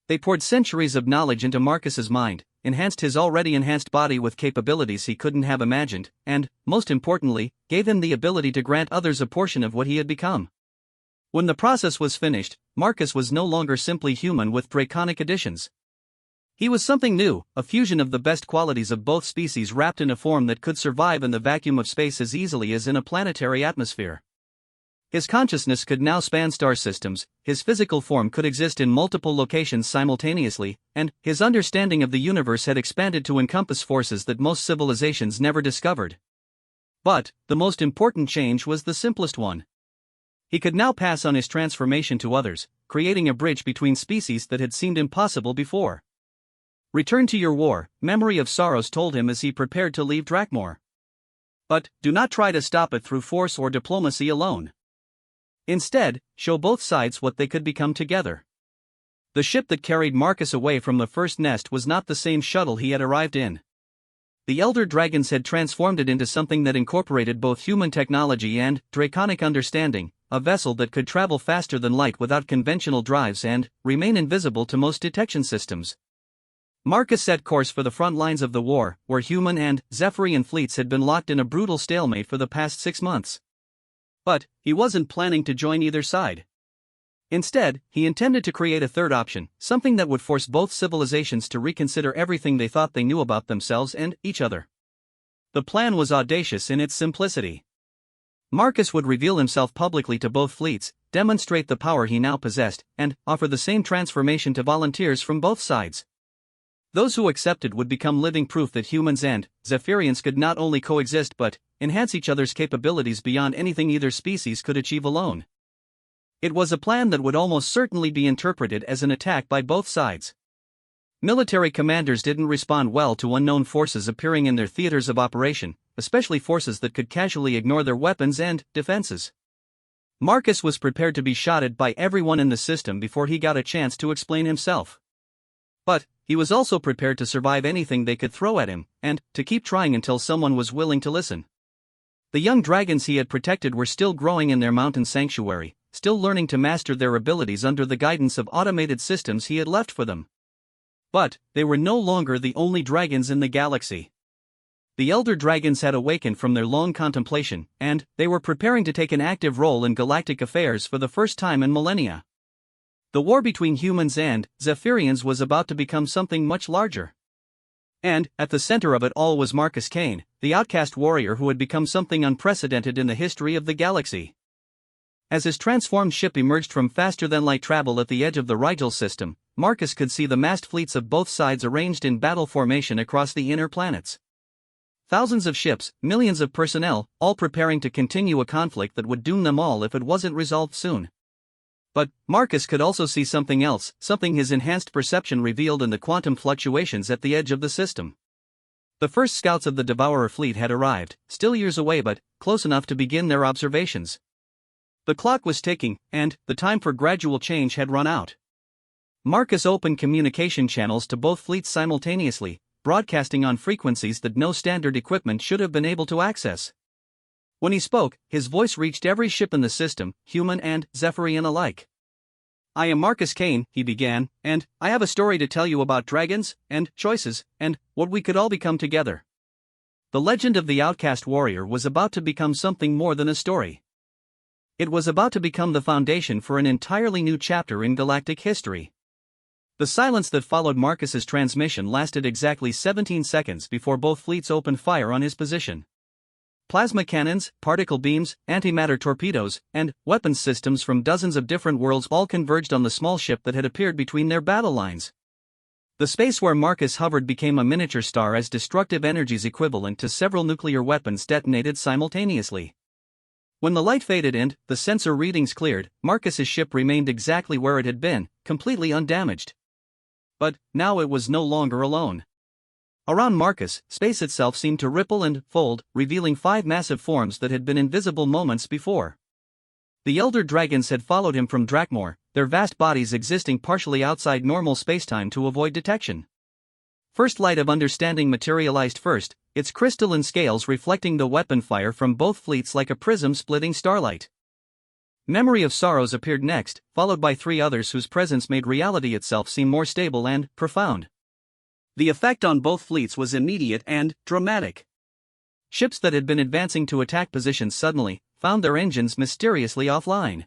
They poured centuries of knowledge into Marcus's mind, enhanced his already enhanced body with capabilities he couldn't have imagined, and, most importantly, gave him the ability to grant others a portion of what he had become. When the process was finished, Marcus was no longer simply human with draconic additions. He was something new, a fusion of the best qualities of both species wrapped in a form that could survive in the vacuum of space as easily as in a planetary atmosphere. His consciousness could now span star systems, his physical form could exist in multiple locations simultaneously, and his understanding of the universe had expanded to encompass forces that most civilizations never discovered. But the most important change was the simplest one. He could now pass on his transformation to others, creating a bridge between species that had seemed impossible before. Return to your war, Memory of Sorrows told him as he prepared to leave Drakmor. But do not try to stop it through force or diplomacy alone. Instead, show both sides what they could become together. The ship that carried Marcus away from the first nest was not the same shuttle he had arrived in. The elder dragons had transformed it into something that incorporated both human technology and draconic understanding, a vessel that could travel faster than light without conventional drives and remain invisible to most detection systems. Marcus set course for the front lines of the war, where human and Zephyrian fleets had been locked in a brutal stalemate for the past 6 months. But he wasn't planning to join either side. Instead, he intended to create a third option, something that would force both civilizations to reconsider everything they thought they knew about themselves and each other. The plan was audacious in its simplicity. Marcus would reveal himself publicly to both fleets, demonstrate the power he now possessed, and offer the same transformation to volunteers from both sides. Those who accepted would become living proof that humans and Zephyrians could not only coexist but enhance each other's capabilities beyond anything either species could achieve alone. It was a plan that would almost certainly be interpreted as an attack by both sides. Military commanders didn't respond well to unknown forces appearing in their theaters of operation, especially forces that could casually ignore their weapons and defenses. Marcus was prepared to be shotted by everyone in the system before he got a chance to explain himself. But he was also prepared to survive anything they could throw at him, and to keep trying until someone was willing to listen. The young dragons he had protected were still growing in their mountain sanctuary, still learning to master their abilities under the guidance of automated systems he had left for them. But they were no longer the only dragons in the galaxy. The elder dragons had awakened from their long contemplation, and they were preparing to take an active role in galactic affairs for the first time in millennia. The war between humans and Zephyrians was about to become something much larger. And, at the center of it all was Marcus Kane, the outcast warrior who had become something unprecedented in the history of the galaxy. As his transformed ship emerged from faster-than-light travel at the edge of the Rigel system, Marcus could see the massed fleets of both sides arranged in battle formation across the inner planets. Thousands of ships, millions of personnel, all preparing to continue a conflict that would doom them all if it wasn't resolved soon. But Marcus could also see something else, something his enhanced perception revealed in the quantum fluctuations at the edge of the system. The first scouts of the Devourer fleet had arrived, still years away but close enough to begin their observations. The clock was ticking, and the time for gradual change had run out. Marcus opened communication channels to both fleets simultaneously, broadcasting on frequencies that no standard equipment should have been able to access. When he spoke, his voice reached every ship in the system, human and Zephyrian alike. "I am Marcus Kane," he began, "and I have a story to tell you about dragons, and choices, and what we could all become together." The legend of the outcast warrior was about to become something more than a story. It was about to become the foundation for an entirely new chapter in galactic history. The silence that followed Marcus's transmission lasted exactly 17 seconds before both fleets opened fire on his position. Plasma cannons, particle beams, antimatter torpedoes, and weapons systems from dozens of different worlds all converged on the small ship that had appeared between their battle lines. The space where Marcus hovered became a miniature star as destructive energies equivalent to several nuclear weapons detonated simultaneously. When the light faded and the sensor readings cleared, Marcus's ship remained exactly where it had been, completely undamaged. But now it was no longer alone. Around Marcus, space itself seemed to ripple and fold, revealing 5 massive forms that had been invisible moments before. The elder dragons had followed him from Drakmor, their vast bodies existing partially outside normal spacetime to avoid detection. First light of understanding materialized first, its crystalline scales reflecting the weapon fire from both fleets like a prism splitting starlight. Memory of Sorrows appeared next, followed by 3 others whose presence made reality itself seem more stable and profound. The effect on both fleets was immediate and dramatic. Ships that had been advancing to attack positions suddenly found their engines mysteriously offline.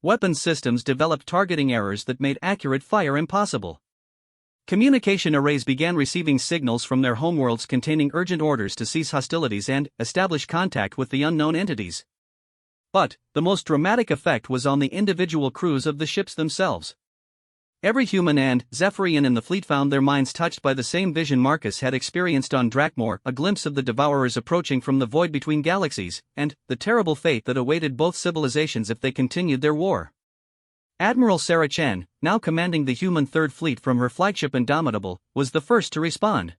Weapons systems developed targeting errors that made accurate fire impossible. Communication arrays began receiving signals from their homeworlds containing urgent orders to cease hostilities and establish contact with the unknown entities. But the most dramatic effect was on the individual crews of the ships themselves. Every human and Zephyrian in the fleet found their minds touched by the same vision Marcus had experienced on Drakmor, a glimpse of the Devourers approaching from the void between galaxies, and the terrible fate that awaited both civilizations if they continued their war. Admiral Sarah Chen, now commanding the human Third Fleet from her flagship Indomitable, was the first to respond.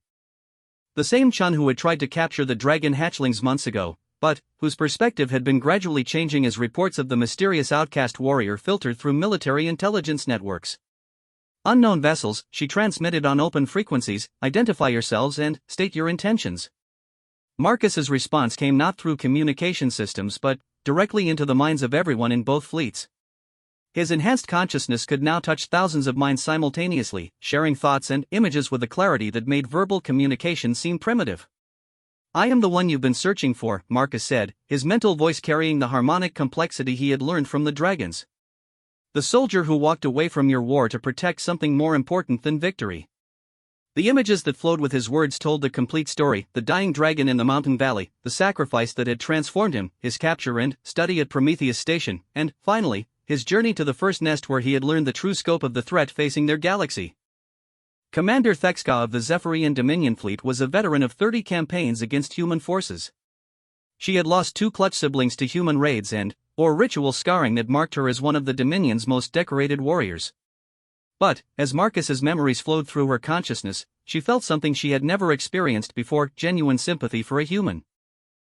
The same Chen who had tried to capture the dragon hatchlings months ago, but whose perspective had been gradually changing as reports of the mysterious outcast warrior filtered through military intelligence networks. "Unknown vessels," she transmitted on open frequencies, "identify yourselves and state your intentions." Marcus's response came not through communication systems but directly into the minds of everyone in both fleets. His enhanced consciousness could now touch thousands of minds simultaneously, sharing thoughts and images with a clarity that made verbal communication seem primitive. "I am the one you've been searching for," Marcus said, his mental voice carrying the harmonic complexity he had learned from the dragons. "The soldier who walked away from your war to protect something more important than victory." The images that flowed with his words told the complete story: the dying dragon in the mountain valley, the sacrifice that had transformed him, his capture and study at Prometheus Station, and, finally, his journey to the first nest where he had learned the true scope of the threat facing their galaxy. Commander Thexka of the Zephyrian Dominion Fleet was a veteran of 30 campaigns against human forces. She had lost 2 clutch siblings to human raids and ritual scarring that marked her as one of the Dominion's most decorated warriors. But, as Marcus's memories flowed through her consciousness, she felt something she had never experienced before: genuine sympathy for a human.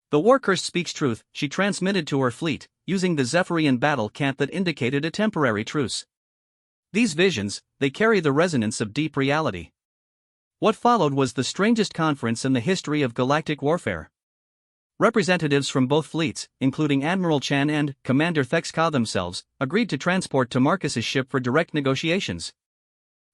"The war curse speaks truth," she transmitted to her fleet, using the Zephyrian battle cant that indicated a temporary truce. These visions, they carry the resonance of deep reality. What followed was the strangest conference in the history of galactic warfare. Representatives from both fleets, including Admiral Chan and Commander Thexka themselves, agreed to transport to Marcus's ship for direct negotiations.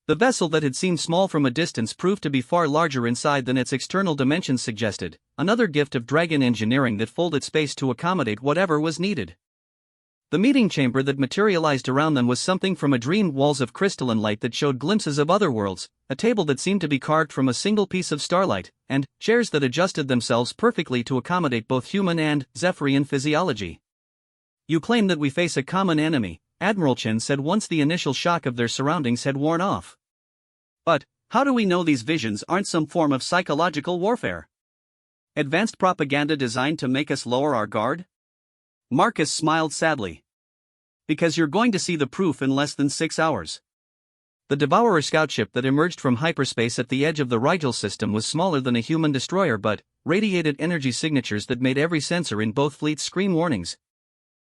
The vessel that had seemed small from a distance proved to be far larger inside than its external dimensions suggested, another gift of dragon engineering that folded space to accommodate whatever was needed. The meeting chamber that materialized around them was something from a dream: walls of crystalline light that showed glimpses of other worlds, a table that seemed to be carved from a single piece of starlight, and chairs that adjusted themselves perfectly to accommodate both human and Zephyrian physiology. "You claim that we face a common enemy," Admiral Chen said once the initial shock of their surroundings had worn off. "But how do we know these visions aren't some form of psychological warfare? Advanced propaganda designed to make us lower our guard?" Marcus smiled sadly. "Because you're going to see the proof in less than 6 hours. The Devourer scout ship that emerged from hyperspace at the edge of the Rigel system was smaller than a human destroyer but radiated energy signatures that made every sensor in both fleets scream warnings.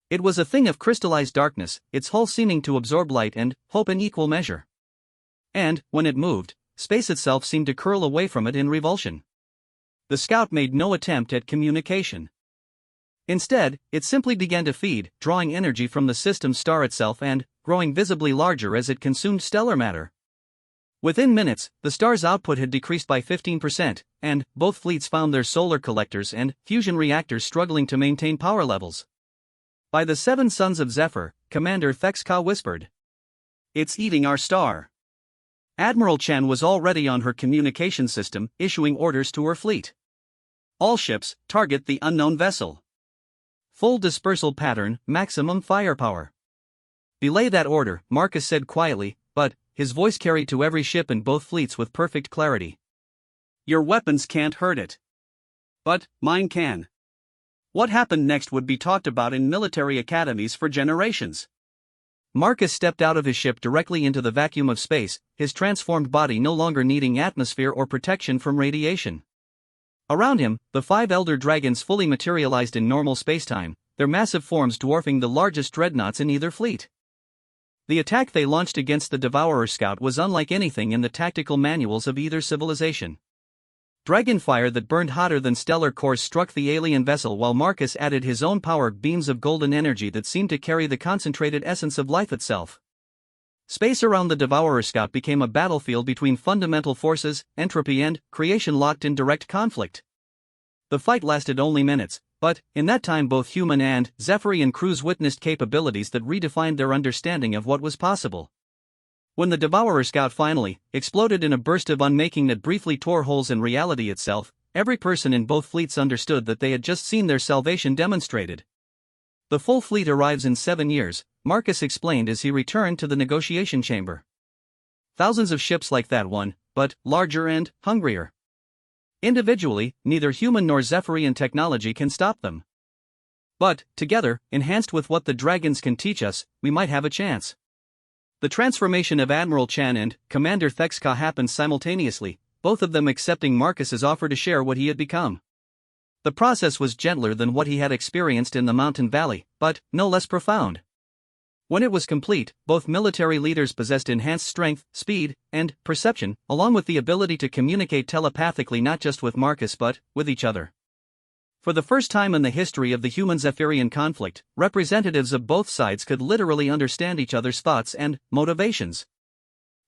It was a thing of crystallized darkness, its hull seeming to absorb light and hope in equal measure. And, when it moved, space itself seemed to curl away from it in revulsion. The scout made no attempt at communication. Instead, it simply began to feed, drawing energy from the system star itself and growing visibly larger as it consumed stellar matter. Within minutes, the star's output had decreased by 15%, and both fleets found their solar collectors and fusion reactors struggling to maintain power levels. By the 7 sons of Zephyr, Commander Thexka whispered, "It's eating our star." Admiral Chen was already on her communication system, issuing orders to her fleet. "All ships, target the unknown vessel. Full dispersal pattern, maximum firepower." "Belay that order," Marcus said quietly, but his voice carried to every ship in both fleets with perfect clarity. "Your weapons can't hurt it. But mine can." What happened next would be talked about in military academies for generations. Marcus stepped out of his ship directly into the vacuum of space, his transformed body no longer needing atmosphere or protection from radiation. Around him, the 5 elder dragons fully materialized in normal spacetime, their massive forms dwarfing the largest dreadnoughts in either fleet. The attack they launched against the Devourer Scout was unlike anything in the tactical manuals of either civilization. Dragon fire that burned hotter than stellar cores struck the alien vessel, while Marcus added his own power beams of golden energy that seemed to carry the concentrated essence of life itself. Space around the Devourer Scout became a battlefield between fundamental forces, entropy and creation locked in direct conflict. The fight lasted only minutes, but in that time both human and Zephyrian crews witnessed capabilities that redefined their understanding of what was possible. When the Devourer Scout finally exploded in a burst of unmaking that briefly tore holes in reality itself, every person in both fleets understood that they had just seen their salvation demonstrated. "The full fleet arrives in 7 years, Marcus explained as he returned to the negotiation chamber. "Thousands of ships like that one, but larger and hungrier. Individually, neither human nor Zephyrian technology can stop them. But, together, enhanced with what the dragons can teach us, we might have a chance." The transformation of Admiral Chan and Commander Thexka happened simultaneously, both of them accepting Marcus's offer to share what he had become. The process was gentler than what he had experienced in the mountain valley, but no less profound. When it was complete, both military leaders possessed enhanced strength, speed, and perception, along with the ability to communicate telepathically not just with Marcus but with each other. For the first time in the history of the human-Zephyrian conflict, representatives of both sides could literally understand each other's thoughts and motivations.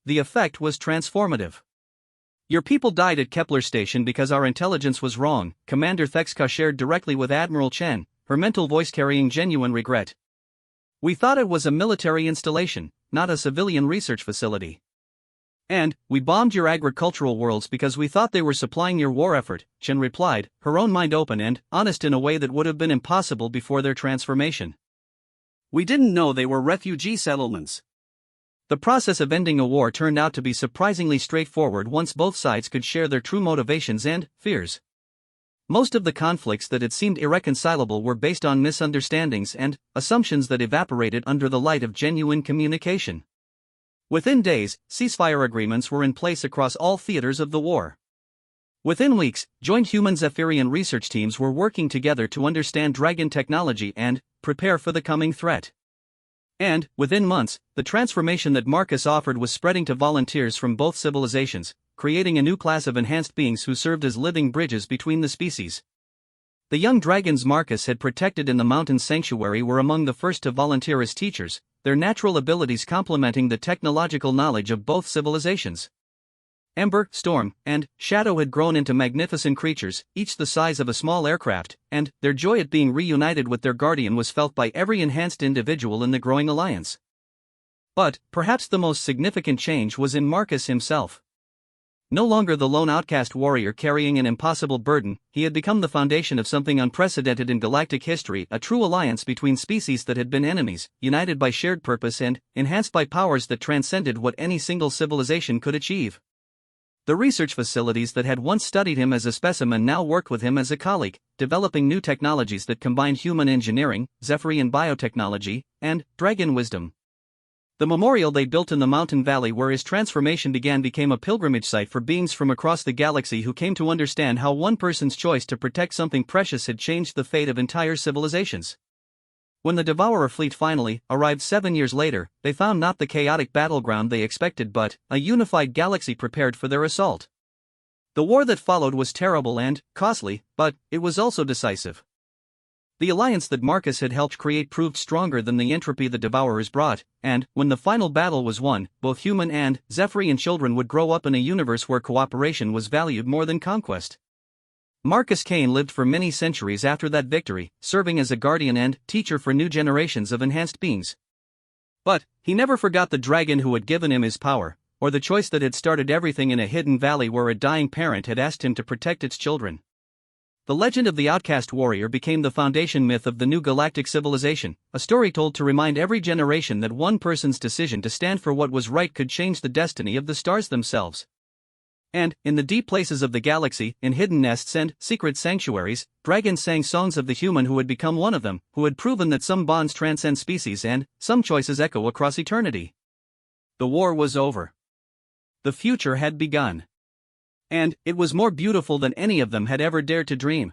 The effect was transformative. "Your people died at Kepler Station because our intelligence was wrong," Commander Thexka shared directly with Admiral Chen, her mental voice carrying genuine regret. "We thought it was a military installation, not a civilian research facility. And we bombed your agricultural worlds because we thought they were supplying your war effort," Chen replied, her own mind open and honest in a way that would have been impossible before their transformation. "We didn't know they were refugee settlements." The process of ending a war turned out to be surprisingly straightforward once both sides could share their true motivations and fears. Most of the conflicts that had seemed irreconcilable were based on misunderstandings and assumptions that evaporated under the light of genuine communication. Within days, ceasefire agreements were in place across all theaters of the war. Within weeks, joint human Zephyrian research teams were working together to understand dragon technology and prepare for the coming threat. And, within months, the transformation that Marcus offered was spreading to volunteers from both civilizations, creating a new class of enhanced beings who served as living bridges between the species. The young dragons Marcus had protected in the mountain sanctuary were among the first to volunteer as teachers, their natural abilities complementing the technological knowledge of both civilizations. Ember, Storm, and Shadow had grown into magnificent creatures, each the size of a small aircraft, and their joy at being reunited with their guardian was felt by every enhanced individual in the growing alliance. But, perhaps the most significant change was in Marcus himself. No longer the lone outcast warrior carrying an impossible burden, he had become the foundation of something unprecedented in galactic history, a true alliance between species that had been enemies, united by shared purpose and enhanced by powers that transcended what any single civilization could achieve. The research facilities that had once studied him as a specimen now worked with him as a colleague, developing new technologies that combined human engineering, Zephyrian biotechnology, and dragon wisdom. The memorial they built in the mountain valley where his transformation began became a pilgrimage site for beings from across the galaxy who came to understand how one person's choice to protect something precious had changed the fate of entire civilizations. When the Devourer fleet finally arrived 7 years later, they found not the chaotic battleground they expected but a unified galaxy prepared for their assault. The war that followed was terrible and costly, but it was also decisive. The alliance that Marcus had helped create proved stronger than the entropy the Devourers brought, and, when the final battle was won, both human and Zephyrian children would grow up in a universe where cooperation was valued more than conquest. Marcus Kane lived for many centuries after that victory, serving as a guardian and teacher for new generations of enhanced beings. But he never forgot the dragon who had given him his power, or the choice that had started everything in a hidden valley where a dying parent had asked him to protect its children. The legend of the outcast warrior became the foundation myth of the new galactic civilization, a story told to remind every generation that one person's decision to stand for what was right could change the destiny of the stars themselves. And, in the deep places of the galaxy, in hidden nests and secret sanctuaries, dragons sang songs of the human who had become one of them, who had proven that some bonds transcend species and some choices echo across eternity. The war was over. The future had begun. And it was more beautiful than any of them had ever dared to dream.